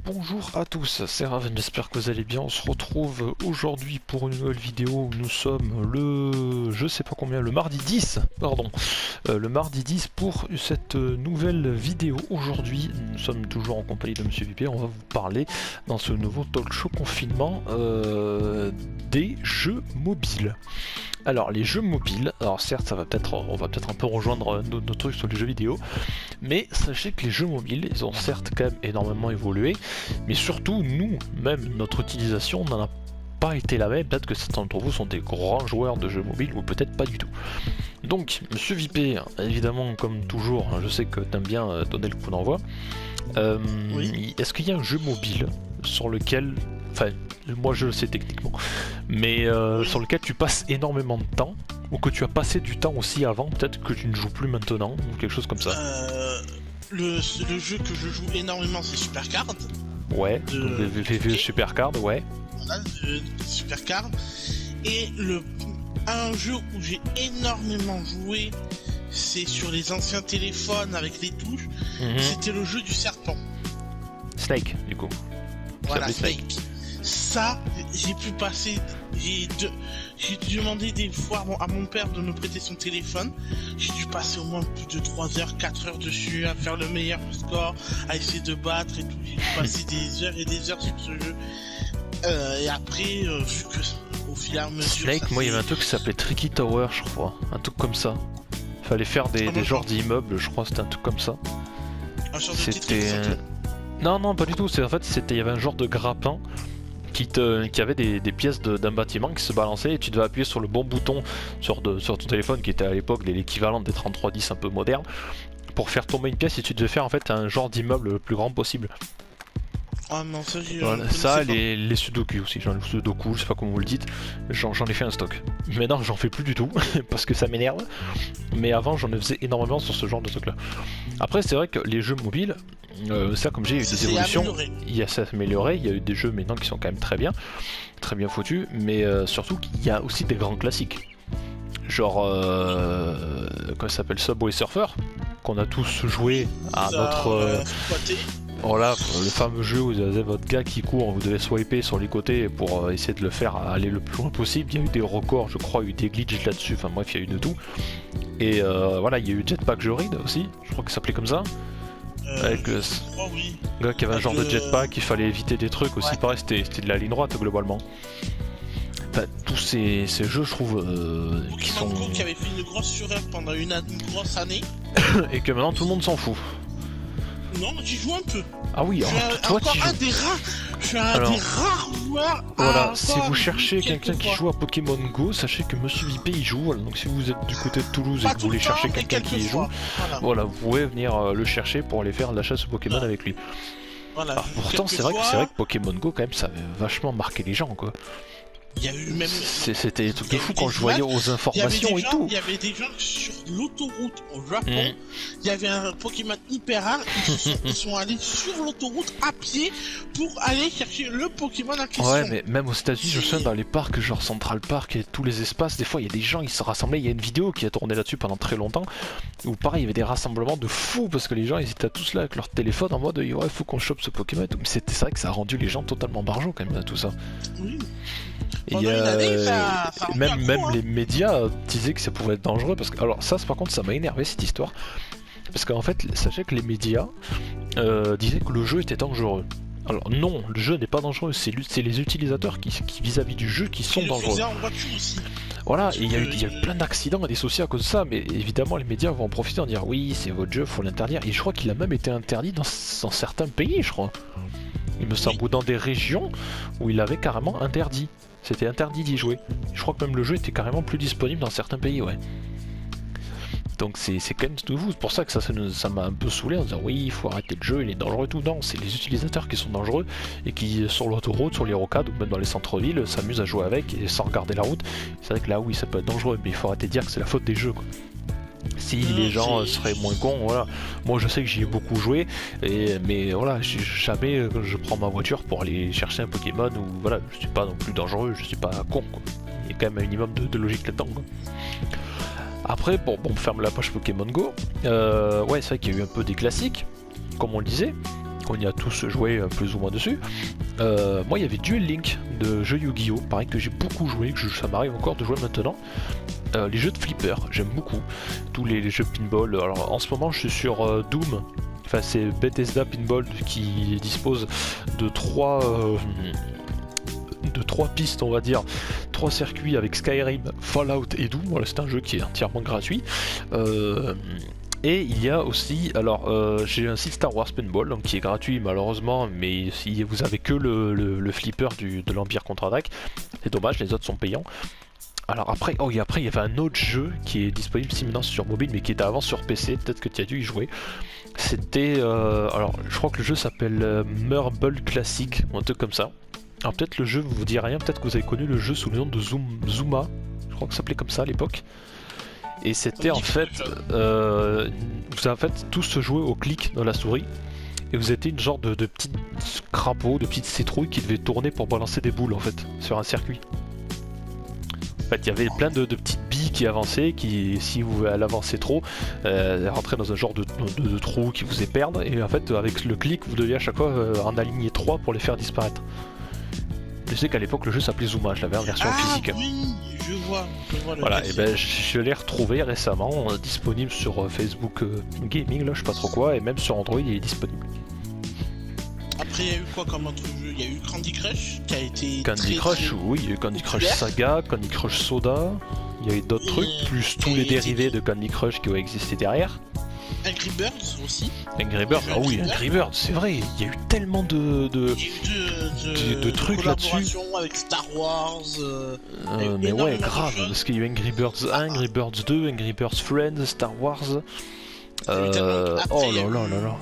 Bonjour à tous, c'est Raven, j'espère que vous allez bien. On se retrouve aujourd'hui pour une nouvelle vidéo. Nous sommes le... je sais pas combien, le mardi 10, pardon. Le mardi 10 pour cette nouvelle vidéo. Aujourd'hui, nous sommes toujours en compagnie de Monsieur VP. On va vous parler dans ce nouveau talk show confinement des jeux mobiles. Alors les jeux mobiles, alors certes ça va peut-être, on va peut-être un peu rejoindre nos trucs sur les jeux vidéo, mais sachez que les jeux mobiles, ils ont certes quand même énormément évolué, mais surtout nous, même notre utilisation n'en a pas été la même. Peut-être que certains d'entre vous sont des grands joueurs de jeux mobiles ou peut-être pas du tout. Donc Monsieur VP, évidemment comme toujours, je sais que t'aimes bien donner le coup d'envoi. Oui. Est-ce qu'il y a un jeu mobile sur lequel, enfin moi je le sais techniquement, mais Oui. sur lequel tu passes énormément de temps, ou que tu as passé du temps aussi avant, peut-être que tu ne joues plus maintenant, ou quelque chose comme ça? Le jeu que je joue énormément, c'est Supercard. Ouais, De VV Supercard, ouais. Voilà, de Supercard. Et un jeu où j'ai énormément joué, c'est sur les anciens téléphones avec les touches. C'était le jeu du serpent. Snake, du coup. Voilà, Ça s'appelait Snake. Ça, j'ai pu passer. J'ai demandé des fois à mon père de me prêter son téléphone. J'ai dû passer au moins plus de 3 heures, 4 heures dessus à faire le meilleur score, à essayer de battre et tout. J'ai dû passer des heures et des heures sur ce jeu. Et après, vu que au fil et à mesure. Snake, moi il y avait un truc qui s'appelait Tricky Tower, je crois. Un truc comme ça. Fallait faire des genres d'immeubles, je crois, c'était un truc comme ça. Un genre de C'était. Tetris. Non, non, pas du tout. En fait, il y avait un genre de grappin qui avait des pièces d'un bâtiment qui se balançaient et tu devais appuyer sur le bon bouton sur ton téléphone qui était à l'époque l'équivalent des 3310 un peu moderne pour faire tomber une pièce et tu devais faire en fait un genre d'immeuble le plus grand possible. Ah non, ça j'ai. Voilà, ça, les sudoku aussi, genre les sudoku, je sais pas comment vous le dites, j'en ai fait un stock. Maintenant j'en fais plus du tout parce que ça m'énerve, mais avant j'en faisais énormément sur ce genre de truc là. Après c'est vrai que les jeux mobiles, ça comme j'ai eu des évolutions, ça s'est amélioré, il y a eu des jeux maintenant qui sont quand même très bien foutus, mais surtout qu'il y a aussi des grands classiques. Genre, comment ça s'appelle, Subway Surfer, qu'on a tous joué à notre... Voilà, le fameux jeu où vous avez votre gars qui court, vous devez swiper sur les côtés pour essayer de le faire aller le plus loin possible. Il y a eu des records, je crois, il y a eu des glitches là-dessus, enfin bref, il y a eu de tout. Et voilà, il y a eu Jetpack Joyride aussi, je crois que ça s'appelait comme ça. Avec le gars qui avait un genre de jetpack, il fallait éviter des trucs aussi, pareil, c'était de la ligne droite globalement. Enfin, tous ces jeux, je trouve, qui sont... Pokémon Go qui avait fait une grosse surrêve pendant une grosse année. Et que maintenant tout le monde s'en fout. Non, j'y joue un peu. Ah oui, alors toi tu joues. Je suis un des rares joueurs. Voilà, si vous cherchez quelqu'un qui joue à Pokémon Go, sachez que Monsieur VP y joue. Voilà, donc si vous êtes du côté de Toulouse et que vous voulez chercher quelqu'un qui y joue, voilà, vous pouvez venir le chercher pour aller faire de la chasse aux Pokémon avec lui. Voilà, alors, pourtant c'est vrai que Pokémon Go quand même ça avait vachement marqué les gens quoi. Il y a eu même. C'était des trucs de fou quand je voyais aux informations et tout. Il y avait des gens sur l'autoroute au Japon. Il y avait un Pokémon hyper rare. Ils sont allés sur l'autoroute à pied pour aller chercher le Pokémon en question. Ouais, mais même aux États-Unis, je sais, dans les parcs, genre Central Park et tous les espaces, des fois il y a des gens, ils se rassemblaient. Il y a une vidéo qui a tourné là-dessus pendant très longtemps où pareil, il y avait des rassemblements de fous parce que les gens ils étaient tous là avec leur téléphone en mode ouais, faut qu'on chope ce Pokémon et tout. Mais c'est vrai que ça a rendu les gens totalement barjots quand même, tout ça. Oui. Et même les médias disaient que ça pouvait être dangereux parce que alors ça par contre ça m'a énervé cette histoire parce qu'en fait sachez que les médias disaient que le jeu était dangereux. Alors non, le jeu n'est pas dangereux, c'est les utilisateurs qui vis-à-vis du jeu qui sont dangereux. Voilà, et il y a eu plein d'accidents et des soucis à cause de ça, mais évidemment les médias vont en profiter en dire oui c'est votre jeu, faut l'interdire. Et je crois qu'il a même été interdit dans certains pays, je crois. Il me semble, ou dans des régions où il avait carrément interdit. C'était interdit d'y jouer. Je crois que même le jeu était carrément plus disponible dans certains pays, ouais. Donc c'est quand même nouveau, c'est pour ça que ça m'a un peu saoulé en disant oui il faut arrêter le jeu, il est dangereux et tout. Non, c'est les utilisateurs qui sont dangereux et qui sur l'autoroute, sur les rocades ou même dans les centres-villes s'amusent à jouer avec et sans regarder la route. C'est vrai que là oui ça peut être dangereux, mais il faut arrêter de dire que c'est la faute des jeux quoi. Si les gens seraient moins cons, voilà. Moi je sais que j'y ai beaucoup joué, mais voilà, jamais je prends ma voiture pour aller chercher un Pokémon ou voilà, je suis pas non plus dangereux, je suis pas con quoi. Il y a quand même un minimum de logique là-dedans quoi. Après, bon, on ferme la page Pokémon Go. Ouais, c'est vrai qu'il y a eu un peu des classiques, comme on le disait. On y a tous joué plus ou moins dessus. Moi il y avait Duel Link de jeux Yu-Gi-Oh! Pareil que j'ai beaucoup joué, ça m'arrive encore de jouer maintenant. Les jeux de flipper, j'aime beaucoup. Tous les jeux pinball. Alors en ce moment je suis sur Doom. Enfin c'est Bethesda Pinball qui dispose de trois pistes, on va dire, 3 circuits avec Skyrim, Fallout et Doom. Voilà, c'est un jeu qui est entièrement gratuit. Et il y a aussi, alors j'ai un site Star Wars Pinball donc, qui est gratuit malheureusement, mais si vous avez que le flipper de l'Empire contre-attaque, c'est dommage, les autres sont payants. Alors après, il y avait un autre jeu qui est disponible si maintenant sur mobile, mais qui était avant sur PC, peut-être que tu as dû y jouer. C'était, alors je crois que le jeu s'appelle Marble Classic, ou un truc comme ça. Alors peut-être le jeu vous dit rien, peut-être que vous avez connu le jeu sous le nom de Zuma, je crois que ça s'appelait comme ça à l'époque. Et c'était en fait, vous avez en fait tous se jouer au clic dans la souris. Et vous étiez une genre de petits crapauds, de petites citrouilles qui devaient tourner pour balancer des boules en fait, sur un circuit. En fait, il y avait plein de petites billes qui avançaient, qui, si vous l'avançaient trop, rentraient dans un genre de trou qui vous faisait perdre. Et en fait, avec le clic, vous deviez à chaque fois en aligner 3 pour les faire disparaître. Je sais qu'à l'époque, le jeu s'appelait Zuma, je l'avais en version physique. Oui, je vois voilà, et ben je l'ai retrouvé récemment, disponible sur Facebook Gaming, là, je sais pas trop quoi, et même sur Android, il est disponible. Après, il y a eu quoi comme autre jeu? Il y a eu Candy Crush qui a été. Candy Crush, oui, il y a eu Candy Crush Saga, Candy Crush Soda, il y a eu d'autres trucs, plus tous les dérivés de Candy Crush qui ont existé derrière. Angry Birds aussi. Angry Birds, ah oui, Angry Birds, c'est vrai, il y a eu tellement de trucs là-dessus. Collaboration avec Star Wars. Mais ouais, grave, parce qu'il y a eu Angry Birds 1, Angry Birds 2, Angry Birds Friends, Star Wars. Oh là là là là.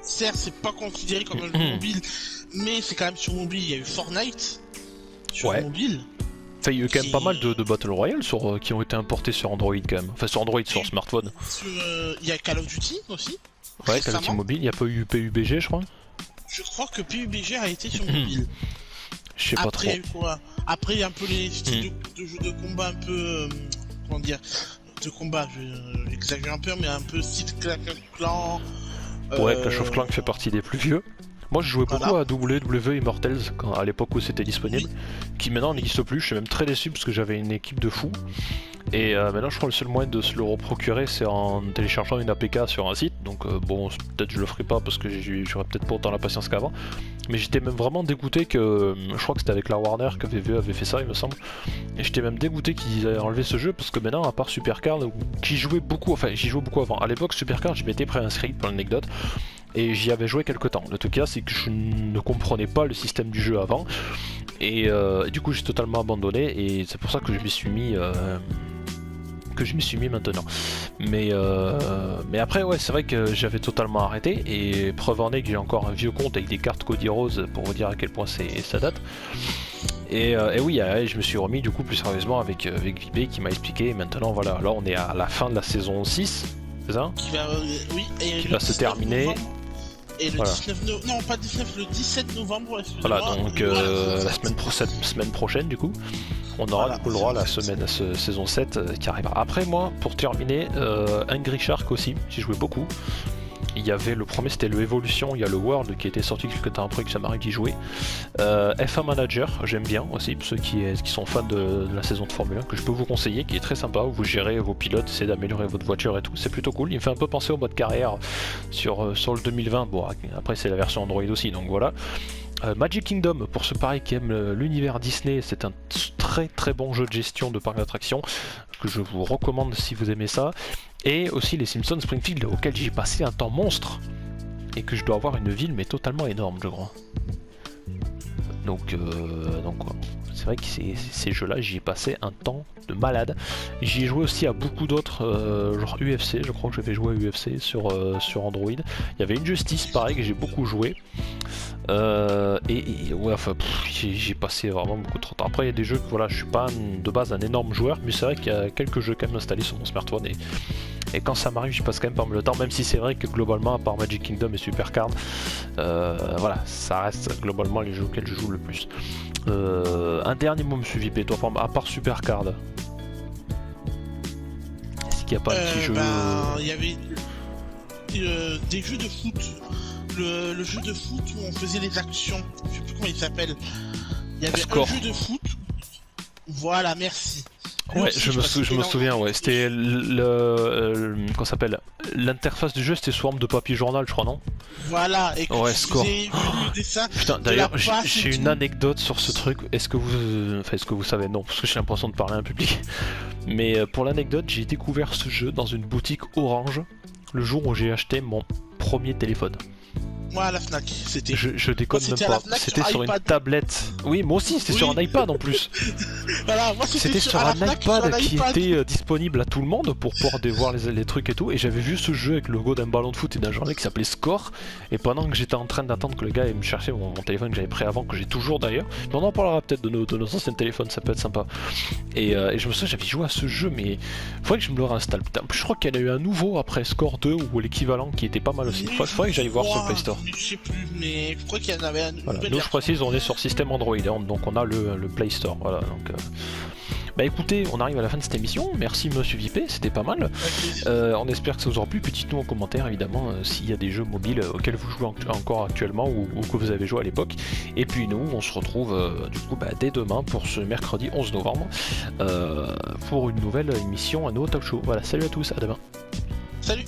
Certes, c'est pas considéré comme un jeu mobile, mais c'est quand même sur mobile. Il y a eu Fortnite sur mobile. Enfin, il y a eu quand même pas mal de Battle Royale qui ont été importés sur Android quand même. Enfin, sur Android, sur smartphone. Il y a Call of Duty aussi. Ouais, Call of Duty mobile. Il n'y a pas eu PUBG, je crois. Je crois que PUBG a été sur mobile. Je sais pas trop. Après, il y a eu quoi? Après, il y a un peu les styles de jeux de combat un peu. Comment dire? De combat, j'exagère un peu, mais un peu style Clash of Clans. Ouais, Clash of Clans fait partie des plus vieux. Moi je jouais beaucoup à WWE Immortals à l'époque où c'était disponible, qui maintenant n'existe plus. Je suis même très déçu parce que j'avais une équipe de fous. Et maintenant je crois que le seul moyen de se le reprocurer c'est en téléchargeant une APK sur un site. Donc bon, peut-être je le ferai pas parce que j'aurais peut-être pas autant la patience qu'avant. Mais j'étais même vraiment dégoûté que, je crois que c'était avec la Warner que VVE avait fait ça il me semble. Et j'étais même dégoûté qu'ils aient enlevé ce jeu parce que maintenant à part Supercard, j'y jouais beaucoup avant. À l'époque Supercard je m'étais préinscrit pour l'anecdote. Et j'y avais joué quelques temps. Le tout cas, c'est que je ne comprenais pas le système du jeu avant. Et du coup, j'ai totalement abandonné. Et c'est pour ça que je m'y suis mis. Maintenant. Mais après, ouais, c'est vrai que j'avais totalement arrêté. Et preuve en est que j'ai encore un vieux compte avec des cartes Cody Rose pour vous dire à quel point ça date. Et oui, je me suis remis du coup plus sérieusement avec Vipé qui m'a expliqué. Et maintenant, voilà, là on est à la fin de la saison 6. C'est ça qui va se terminer. Novembre. Et le 19 novembre, non pas 19, le 17 novembre, voilà, donc la semaine prochaine du coup, on aura du coup le droit à la saison 7 qui arrivera. Après moi, pour terminer, Angry Shark aussi, j'y jouais beaucoup. Il y avait le premier, c'était le Evolution, il y a le World qui était sorti quelques temps après que ça m'arrive d'y jouer. F1 Manager, j'aime bien aussi, pour ceux qui sont fans de la saison de Formule 1, que je peux vous conseiller, qui est très sympa, où vous gérez vos pilotes, essayez d'améliorer votre voiture et tout, c'est plutôt cool. Il me fait un peu penser au mode carrière sur le 2020, bon après c'est la version Android aussi, donc voilà. Magic Kingdom, pour ceux pareil qui aiment l'univers Disney, c'est un très très bon jeu de gestion de parc d'attractions que je vous recommande si vous aimez ça. Et aussi les Simpsons Springfield auquel j'ai passé un temps monstre et que je dois avoir une ville mais totalement énorme je crois. Donc c'est vrai que ces jeux là j'y ai passé un temps de malade. J'y ai joué aussi à beaucoup d'autres genre UFC, je crois que j'avais joué à UFC sur Android. Il y avait Injustice pareil que j'ai beaucoup joué. Ouais, enfin j'ai passé vraiment beaucoup de temps. Après il y a des jeux que voilà, je suis pas de base un énorme joueur, mais c'est vrai qu'il y a quelques jeux quand même installés sur mon smartphone et quand ça m'arrive j'y passe quand même pas mal de temps, même si c'est vrai que globalement à part Magic Kingdom et Supercard, voilà, ça reste globalement les jeux auxquels je joue le plus. Un dernier mot monsieur Vipé, toi à part Supercard, est-ce qu'il n'y a pas un petit jeu? Il y avait des jeux de foot le jeu de foot où on faisait les actions. Je sais plus comment il s'appelle. Il y avait Score. un jeu de foot. Voilà, merci. Ouais, je me souviens, ouais. C'était qu'on s'appelle l'interface du jeu, c'était sous forme de papier journal, je crois, non? Voilà, et que ouais, tu Score. faisais le dessin. Putain, d'ailleurs, j'ai une anecdote sur ce truc. Est-ce que vous savez? Non, parce que j'ai l'impression de parler à un public. Mais pour l'anecdote, j'ai découvert ce jeu dans une boutique Orange le jour où j'ai acheté mon premier téléphone. Moi à la Fnac, c'était. Je déconne même pas. C'était sur une tablette. Oui, moi aussi, c'était sur un iPad en plus. Voilà, moi c'était sur un iPad qui était disponible à tout le monde pour pouvoir voir les trucs et tout. Et j'avais vu ce jeu avec le logo d'un ballon de foot et d'un journal qui s'appelait Score. Et pendant que j'étais en train d'attendre que le gars aille me chercher mon téléphone que j'avais pris avant, que j'ai toujours d'ailleurs, mais on en parlera peut-être de nos anciens téléphones, ça peut être sympa. Et je me souviens, j'avais joué à ce jeu, mais faudrait que je me le réinstalle. Putain, je crois qu'il y en a eu un nouveau après Score 2 ou l'équivalent qui était pas mal aussi. Faudrait que j'aille voir sur le Play Store. Je sais plus, mais je crois qu'il y en avait un. Voilà. Nous, je précise, on est sur système Android, donc on a le Play Store. Voilà, donc. Bah écoutez, on arrive à la fin de cette émission. Merci Monsieur Vipé, c'était pas mal. On espère que ça vous aura plu. Dites-nous en commentaire évidemment s'il y a des jeux mobiles auxquels vous jouez encore actuellement ou que vous avez joué à l'époque. Et puis nous, on se retrouve du coup dès demain pour ce mercredi 11 novembre pour une nouvelle émission, un nouveau talk show. Voilà, salut à tous, à demain. Salut.